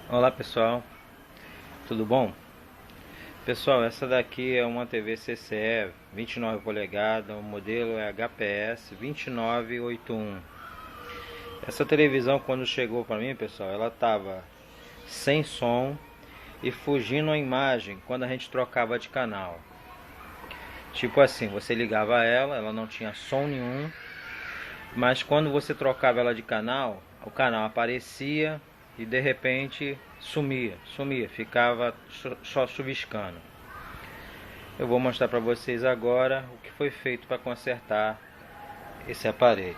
Olá pessoal, tudo bom? Pessoal, essa daqui é uma TV CCE 29 polegadas, o modelo é HPS 2981. Essa televisão, quando chegou para mim, pessoal, ela tava sem som e fugindo a imagem quando a gente trocava de canal. Tipo assim, você ligava ela não tinha som nenhum, mas quando você trocava ela de canal, o canal aparecia e de repente sumia, ficava só chuviscando. Eu vou mostrar para vocês agora o que foi feito para consertar esse aparelho.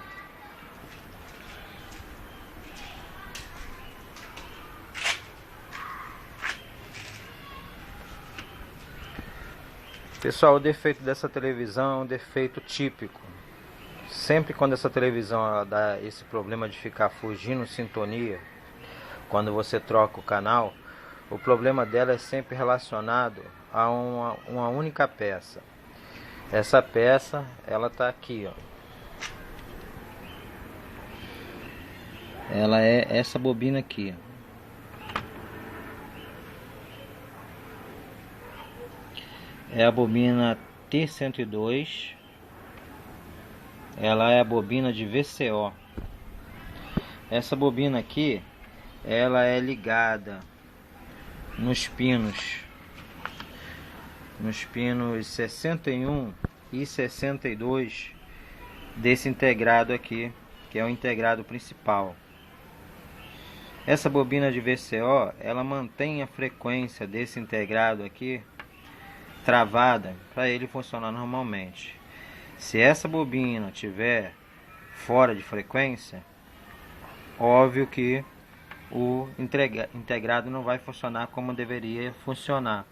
Pessoal, o defeito dessa televisão é um defeito típico. Sempre quando essa televisão ela dá esse problema de ficar fugindo sintonia, quando você troca o canal, o problema dela é sempre relacionado a uma única peça. Essa peça, ela tá aqui, ó. Ela é essa bobina aqui, ó. É a bobina T102. Ela é a bobina de VCO. Essa bobina aqui, ela é ligada nos pinos 61 e 62 desse integrado aqui, que é o integrado principal. Essa bobina de VCO, ela mantém a frequência desse integrado aqui travada para ele funcionar normalmente. Se essa bobina tiver fora de frequência, óbvio que o integrado não vai funcionar como deveria funcionar.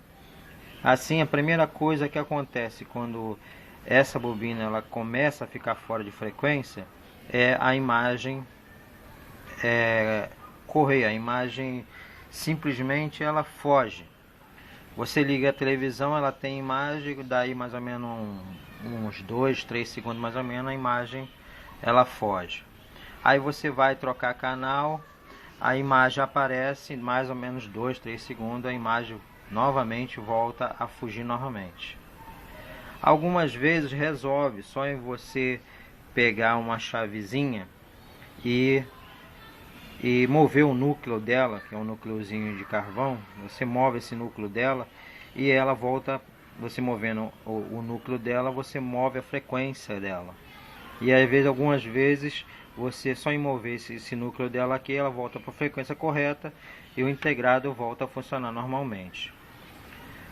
Assim, a primeira coisa que acontece quando essa bobina ela começa a ficar fora de frequência é a imagem correr, a imagem simplesmente ela foge. Você liga a televisão, ela tem imagem, daí mais ou menos uns 2, 3 segundos mais ou menos, a imagem ela foge. Aí você vai trocar canal, a imagem aparece, mais ou menos 2, 3 segundos, a imagem novamente volta a fugir novamente. Algumas vezes resolve só em você pegar uma chavezinha e mover o núcleo dela, que é um núcleozinho de carvão. Você move esse núcleo dela e ela volta. Você movendo o núcleo dela, você move a frequência dela. E às vezes, algumas vezes, você só em mover esse núcleo dela aqui, ela volta para a frequência correta e o integrado volta a funcionar normalmente.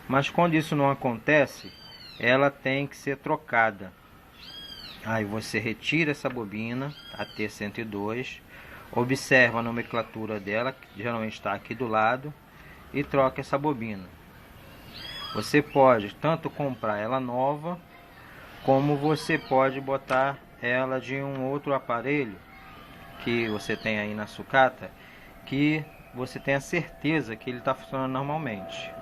Mas quando isso não acontece, ela tem que ser trocada. Aí você retira essa bobina, a T102, observa a nomenclatura dela, que geralmente está aqui do lado, e troca essa bobina. Você pode tanto comprar ela nova, como você pode botar ela de um outro aparelho que você tem aí na sucata, que você tenha certeza que ele está funcionando normalmente.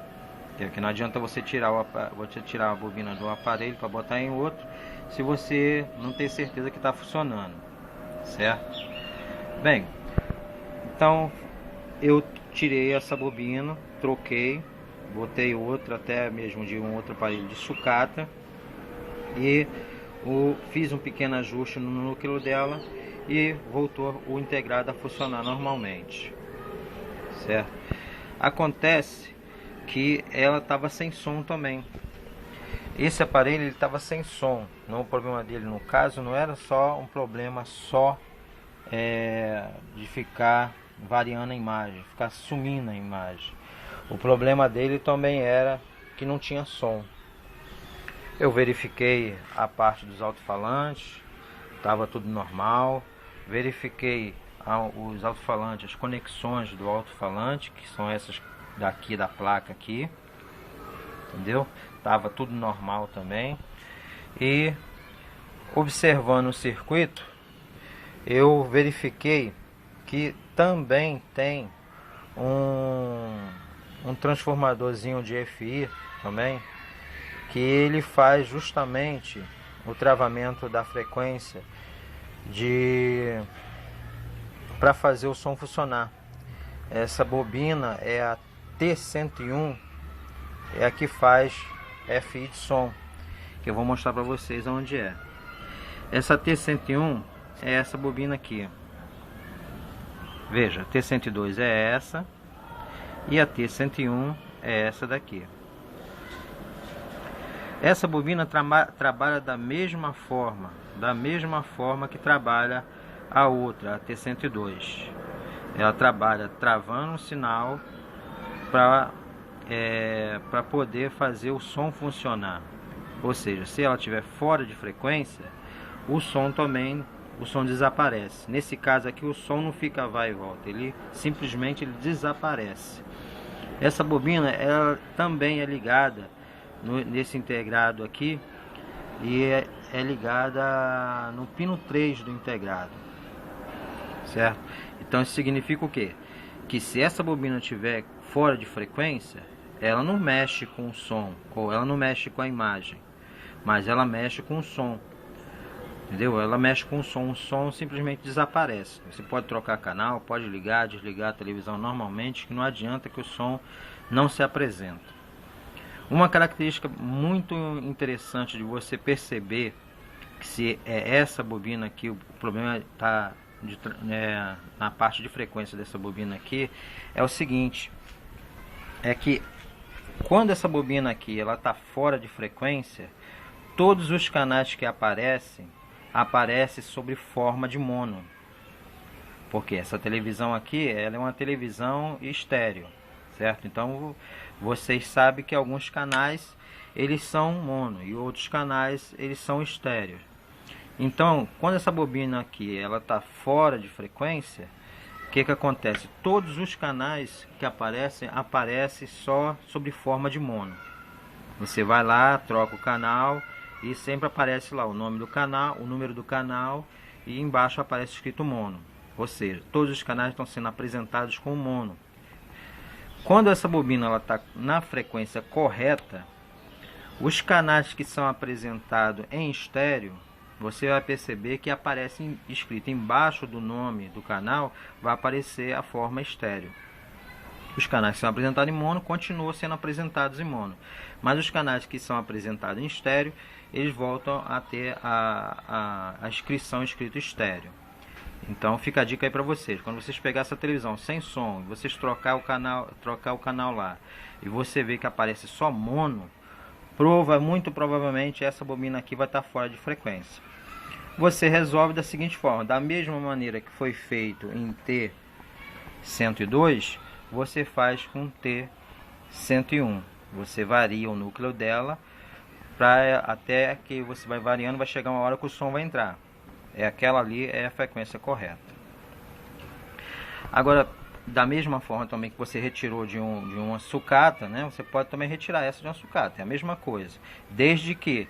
Que não adianta você tirar a bobina do aparelho para botar em outro, se você não ter certeza que está funcionando, certo? Bem, então eu tirei essa bobina, troquei, botei outra, até mesmo de um outro aparelho de sucata, e fiz um pequeno ajuste no núcleo dela e voltou o integrado a funcionar normalmente, certo? Acontece que ela estava sem som também. Esse aparelho estava sem som. O problema dele, no caso, não era só um problema de ficar variando a imagem, ficar sumindo a imagem. O problema dele também era que não tinha som. Eu verifiquei a parte dos alto-falantes, estava tudo normal. Verifiquei os alto-falantes, as conexões do alto-falante, que são essas daqui da placa aqui, entendeu? Tava tudo normal também. E observando o circuito, eu verifiquei que também tem um transformadorzinho de FI também, que ele faz justamente o travamento da frequência para fazer o som funcionar. essa bobina é a T101, é a que faz FI de som, que eu vou mostrar para vocês onde é. Essa T101 é essa bobina aqui. Veja, a T102 é essa e a T101 é essa daqui. Essa bobina trabalha da mesma forma que trabalha a outra, a T102. Ela trabalha travando o sinal para poder fazer o som funcionar. Ou seja, se ela estiver fora de frequência, o som desaparece. Nesse caso aqui, o som não fica vai e volta, ele simplesmente desaparece. Essa bobina ela também é ligada nesse integrado aqui, e é ligada no pino 3 do integrado, certo? Então isso significa o quê? Que se essa bobina estiver fora de frequência, ela não mexe com o som, ou ela não mexe com a imagem, mas ela mexe com o som, entendeu? Ela mexe com o som simplesmente desaparece. Você pode trocar canal, pode ligar, desligar a televisão normalmente, que não adianta que o som não se apresenta. Uma característica muito interessante de você perceber que se é essa bobina aqui, o problema está na parte de frequência dessa bobina aqui, é o seguinte, é que quando essa bobina aqui ela está fora de frequência, todos os canais que aparecem sob forma de mono, porque essa televisão aqui ela é uma televisão estéreo, certo? Então vocês sabem que alguns canais eles são mono e outros canais eles são estéreo. Então quando essa bobina aqui ela está fora de frequência, o que acontece? Todos os canais que aparecem só sob forma de mono. Você vai lá, troca o canal e sempre aparece lá o nome do canal, o número do canal, e embaixo aparece escrito mono. Ou seja, todos os canais estão sendo apresentados com mono. Quando essa bobina está na frequência correta, os canais que são apresentados em estéreo, você vai perceber que aparece escrito embaixo do nome do canal, vai aparecer a forma estéreo. Os canais que são apresentados em mono continuam sendo apresentados em mono, mas os canais que são apresentados em estéreo, eles voltam a ter a inscrição escrito estéreo. Então fica a dica aí para vocês, quando vocês pegar essa televisão sem som, vocês trocar o canal lá, e você vê que aparece só mono, muito provavelmente essa bobina aqui vai estar fora de frequência. Você resolve da seguinte forma, da mesma maneira que foi feito em T102, você faz com T101. Você varia o núcleo dela, até que você vai variando, vai chegar uma hora que o som vai entrar. Aquela ali é a frequência correta. Agora, da mesma forma também que você retirou de uma sucata, né, você pode também retirar essa de uma sucata. É a mesma coisa. Desde que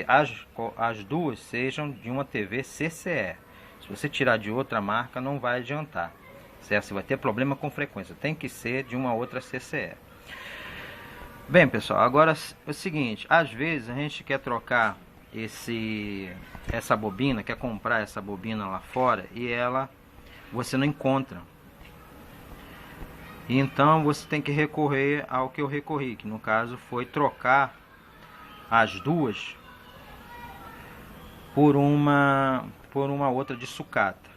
as duas sejam de uma TV CCE. Se você tirar de outra marca, não vai adiantar. Certo? Você vai ter problema com frequência. Tem que ser de uma outra CCE. Bem, pessoal, agora é o seguinte. Às vezes a gente quer trocar essa bobina, quer comprar essa bobina lá fora e você não encontra. E então você tem que recorrer ao que eu recorri, que no caso foi trocar as duas por uma outra de sucata,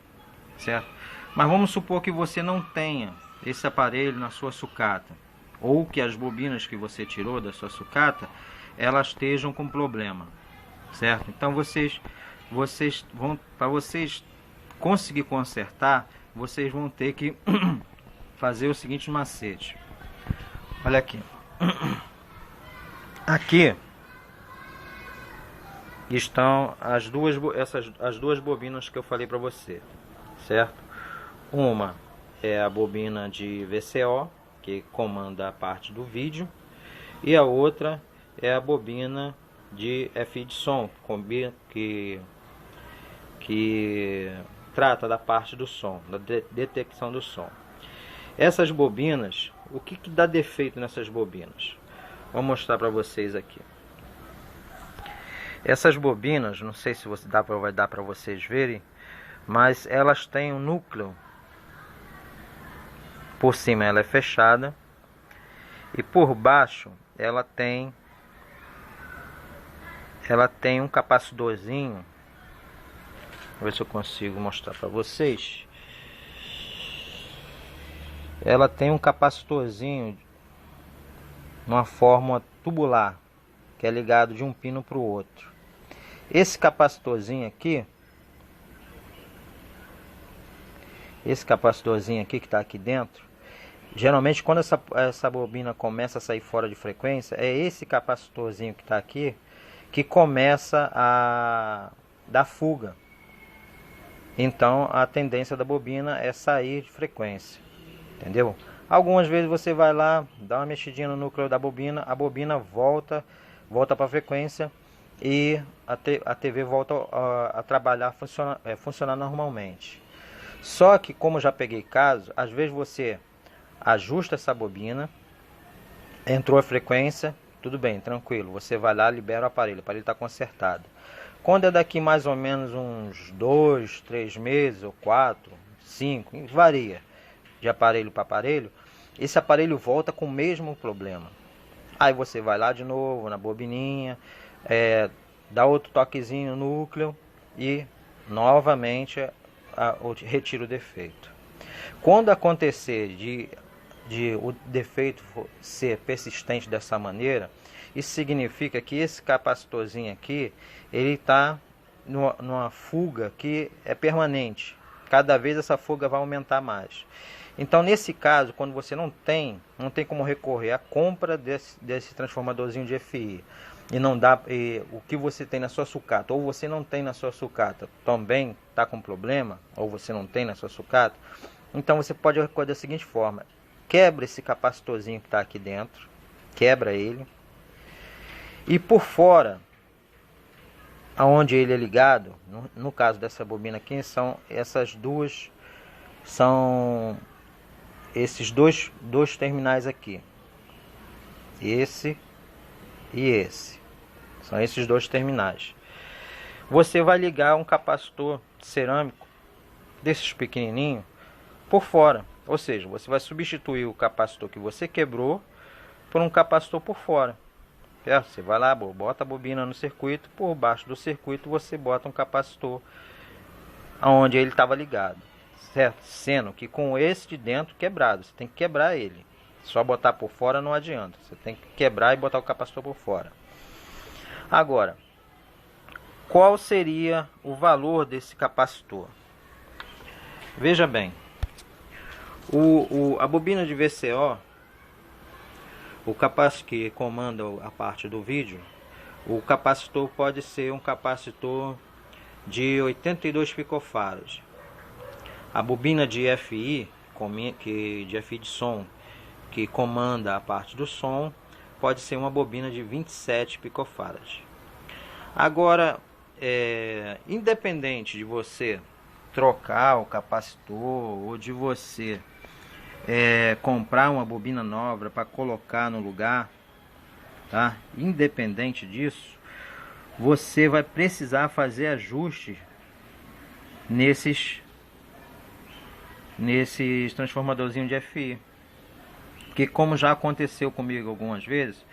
certo? Mas vamos supor que você não tenha esse aparelho na sua sucata, ou que as bobinas que você tirou da sua sucata, elas estejam com problema, certo? Então para vocês conseguir consertar, vocês vão ter que fazer o seguinte macete. Olha aqui. Aqui estão as duas bobinas que eu falei para você, certo? Uma é a bobina de VCO, que comanda a parte do vídeo, e a outra é a bobina de FI de som, que trata da parte do som, da detecção do som. Essas bobinas, o que dá defeito nessas bobinas? Vou mostrar para vocês aqui. Essas bobinas, não sei se vai dar para vocês verem, mas elas têm um núcleo Por cima ela é fechada e por baixo ela tem um capacitorzinho. Vou ver se eu consigo mostrar para vocês. Ela tem um capacitorzinho numa forma tubular, que é ligado de um pino para o outro. Esse capacitorzinho aqui que está aqui dentro, geralmente quando essa bobina começa a sair fora de frequência, é esse capacitorzinho que está aqui que começa a dar fuga. Então a tendência da bobina é sair de frequência, entendeu? Algumas vezes você vai lá, dá uma mexidinha no núcleo da bobina, a bobina volta para a frequência e a TV volta a trabalhar, funcionar normalmente. Só que, como já peguei caso, às vezes você ajusta essa bobina, entrou a frequência, tudo bem, tranquilo, você vai lá, libera o aparelho está consertado. Quando é daqui mais ou menos uns 2, 3 meses, ou 4, 5, varia de aparelho para aparelho, esse aparelho volta com o mesmo problema. Aí você vai lá de novo na bobininha, dá outro toquezinho no núcleo e novamente retira o defeito. Quando acontecer de o defeito ser persistente dessa maneira, isso significa que esse capacitorzinho aqui, ele está numa fuga que é permanente. Cada vez essa fuga vai aumentar mais. Então, nesse caso, quando você não tem como recorrer à compra desse transformadorzinho de FI, e o que você tem na sua sucata, ou você não tem na sua sucata, também está com problema, ou você não tem na sua sucata, então você pode recorrer da seguinte forma: quebra esse capacitorzinho que está aqui dentro, quebra ele, e por fora, aonde ele é ligado, no caso dessa bobina aqui, são esses dois terminais aqui, esse e esse, são esses dois terminais. Você vai ligar um capacitor cerâmico desses pequenininhos por fora, ou seja, você vai substituir o capacitor que você quebrou por um capacitor por fora. Você vai lá, bota a bobina no circuito, por baixo do circuito você bota um capacitor onde ele estava ligado, certo? Sendo que com esse de dentro quebrado, você tem que quebrar ele. Só botar por fora não adianta, você tem que quebrar e botar o capacitor por fora. Agora, qual seria o valor desse capacitor? Veja bem, a bobina de VCO, o capacitor que comanda a parte do vídeo, o capacitor pode ser um capacitor de 82 picofarads. A bobina de FI, de FI de som, que comanda a parte do som, pode ser uma bobina de 27 picofarads. Agora, independente de você trocar o capacitor ou de você comprar uma bobina nova para colocar no lugar, tá? Independente disso, você vai precisar fazer ajustes nesses transformadorzinhos de FI, que, como já aconteceu comigo algumas vezes,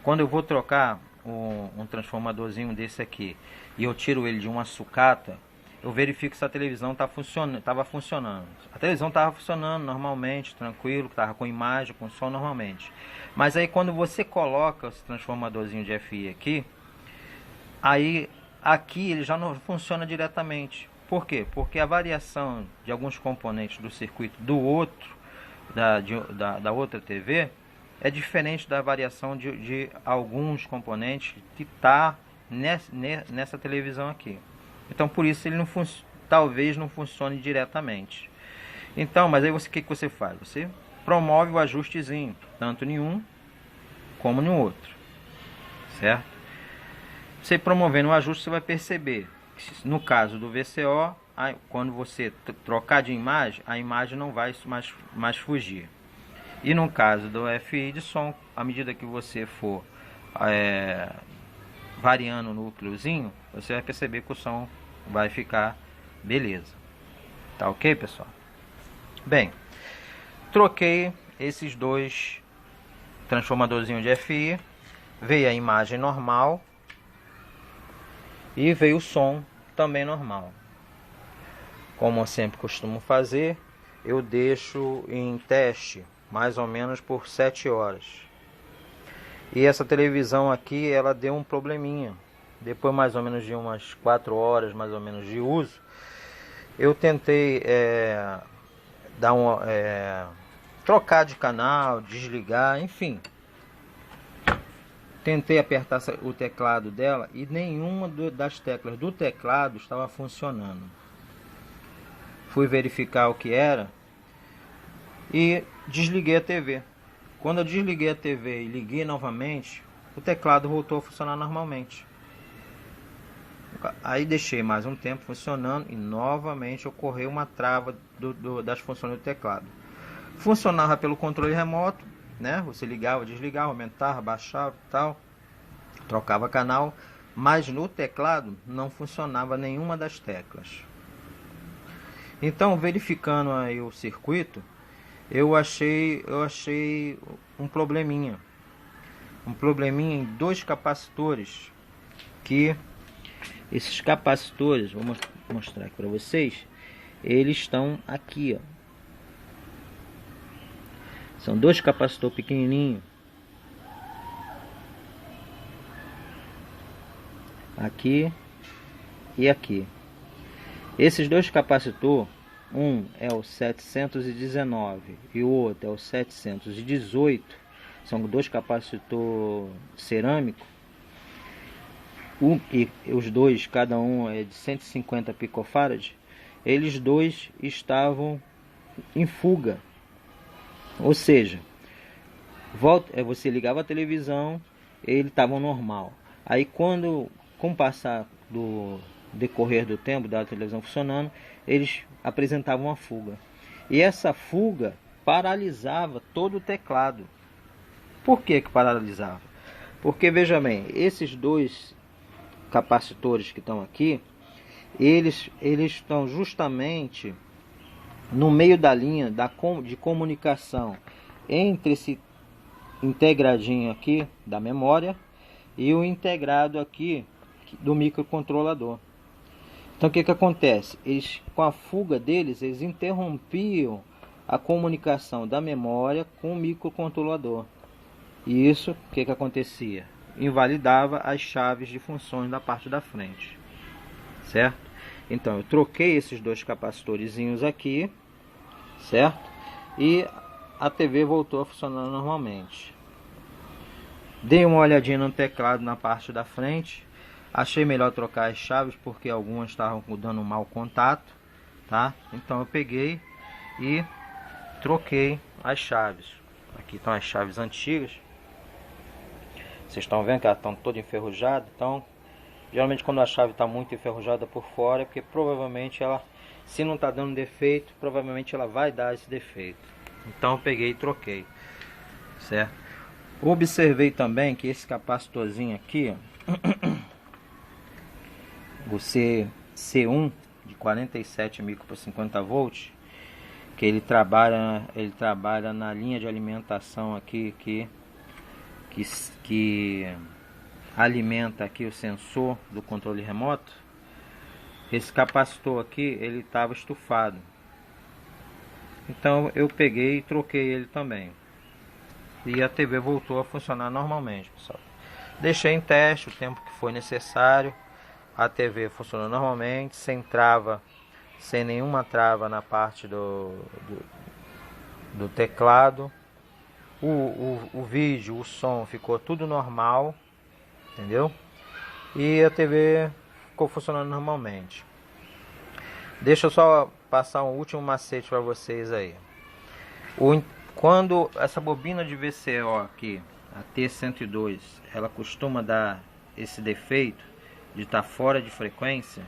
quando eu vou trocar um transformadorzinho desse aqui e eu tiro ele de uma sucata, eu verifico se a televisão estava funcionando. A televisão estava funcionando normalmente, tranquilo, estava com imagem, com som normalmente. Mas aí quando você coloca esse transformadorzinho de FI aqui, aí aqui ele já não funciona diretamente. Por quê? Porque a variação de alguns componentes do circuito do outro, da outra TV, é diferente da variação de alguns componentes que está nessa televisão aqui. Então, por isso, ele talvez não funcione diretamente. Então, mas aí o que você faz? Você promove o ajustezinho, tanto em um como no outro, certo? Você promovendo o ajuste, você vai perceber que, no caso do VCO, quando você trocar de imagem, a imagem não vai mais fugir. E no caso do FI de som, à medida que você for variando o núcleozinho, você vai perceber que o som vai ficar beleza. Tá ok, pessoal? Bem, troquei esses dois transformadorzinhos de FI, veio a imagem normal e veio o som também normal. Como eu sempre costumo fazer, eu deixo em teste mais ou menos por 7 horas. E essa televisão aqui, ela deu um probleminha. Depois mais ou menos de umas 4 horas mais ou menos de uso, eu tentei trocar de canal, desligar, enfim. Tentei apertar o teclado dela e nenhuma das teclas do teclado estava funcionando. Fui verificar o que era e desliguei a TV. Quando eu desliguei a TV e liguei novamente, o teclado voltou a funcionar normalmente. Aí deixei mais um tempo funcionando e novamente ocorreu uma trava das funções do teclado. Funcionava pelo controle remoto, né? Você ligava, desligava, aumentava, baixava e tal, trocava canal, mas no teclado não funcionava nenhuma das teclas. Então, verificando aí o circuito, eu achei um probleminha em dois capacitores, que esses capacitores, vou mostrar aqui para vocês, eles estão aqui, ó. São dois capacitores pequenininhos, aqui e aqui. Esses dois capacitores, um é o 719 e o outro é o 718, são dois capacitores cerâmicos. E os dois, cada um é de 150 picofarad. Eles dois estavam em fuga. Ou seja, você ligava a televisão, ele estava normal. Aí com o passar do decorrer do tempo da televisão funcionando, eles apresentavam uma fuga. E essa fuga paralisava todo o teclado. Por que paralisava? Porque, veja bem, esses dois capacitores que estão aqui, eles estão justamente no meio da linha de comunicação entre esse integradinho aqui da memória e o integrado aqui do microcontrolador. Então o que acontece? Com a fuga deles, eles interrompiam a comunicação da memória com o microcontrolador. E isso, o que acontecia? Invalidava as chaves de funções da parte da frente, certo? Então eu troquei esses dois capacitorzinhos aqui, certo? E a TV voltou a funcionar normalmente. Dei uma olhadinha no teclado na parte da frente, achei melhor trocar as chaves porque algumas estavam dando um mau contato, tá? Então eu peguei e troquei as chaves. Aqui estão as chaves antigas. Vocês estão vendo que elas estão todas enferrujadas. Então, geralmente quando a chave está muito enferrujada por fora, é porque provavelmente ela, se não está dando defeito, provavelmente ela vai dar esse defeito. Então eu peguei e troquei, certo? Observei também que esse capacitorzinho aqui, ó, o C1 de 47 micro por 50 volts, que ele trabalha na linha de alimentação aqui que alimenta aqui o sensor do controle remoto. Esse capacitor aqui, ele estava estufado. Então eu peguei e troquei ele também. E a TV voltou a funcionar normalmente, pessoal. Deixei em teste o tempo que foi necessário. A TV funcionou normalmente, sem trava, sem nenhuma trava na parte do teclado. O vídeo, o som ficou tudo normal, entendeu? E a TV ficou funcionando normalmente. Deixa eu só passar um último macete para vocês aí. Quando essa bobina de VCO aqui, a T102, ela costuma dar esse defeito de estar fora de frequência,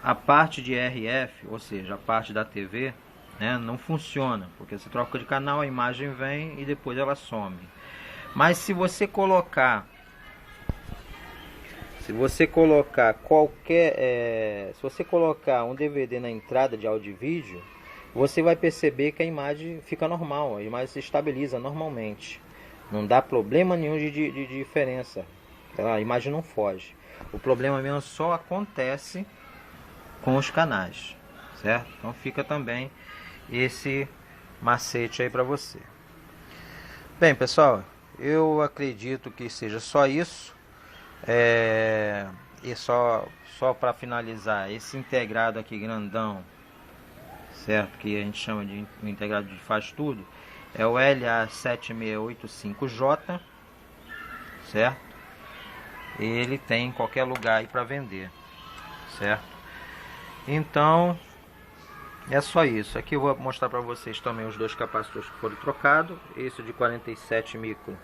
a parte de RF, ou seja, a parte da TV, né, não funciona, porque você troca de canal, a imagem vem e depois ela some. Mas se você colocar Se você colocar se você colocar um DVD na entrada de áudio e vídeo, você vai perceber que a imagem fica normal, a imagem se estabiliza normalmente. Não dá problema nenhum de diferença. A imagem não foge. O problema mesmo só acontece com os canais, certo? Então fica também esse macete aí para você. Bem, pessoal, eu acredito que seja só isso. E só para finalizar, esse integrado aqui grandão, certo? Que a gente chama de integrado de faz tudo, é o LA7685J, certo? Ele tem em qualquer lugar aí para vender, certo? Então é só isso. Aqui eu vou mostrar para vocês também os dois capacitores que foram trocados. Esse de 47 micro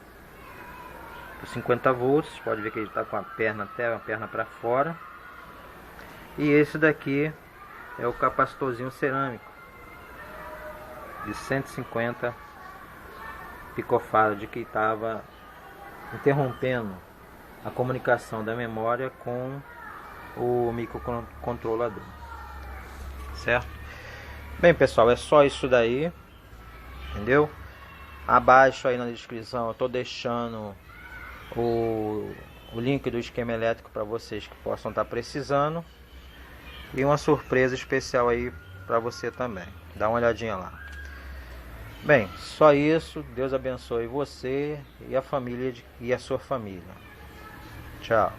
por 50 volts, pode ver que ele está com a perna até a perna para fora. E esse daqui é o capacitorzinho cerâmico de 150 picofarad, que estava interrompendo a comunicação da memória com o microcontrolador, certo? Bem, pessoal, é só isso daí, entendeu? Abaixo aí na descrição eu estou deixando o link do esquema elétrico para vocês que possam estar precisando, e uma surpresa especial aí para você também. Dá uma olhadinha lá. Bem, só isso. Deus abençoe você e a família e a sua família. Tchau.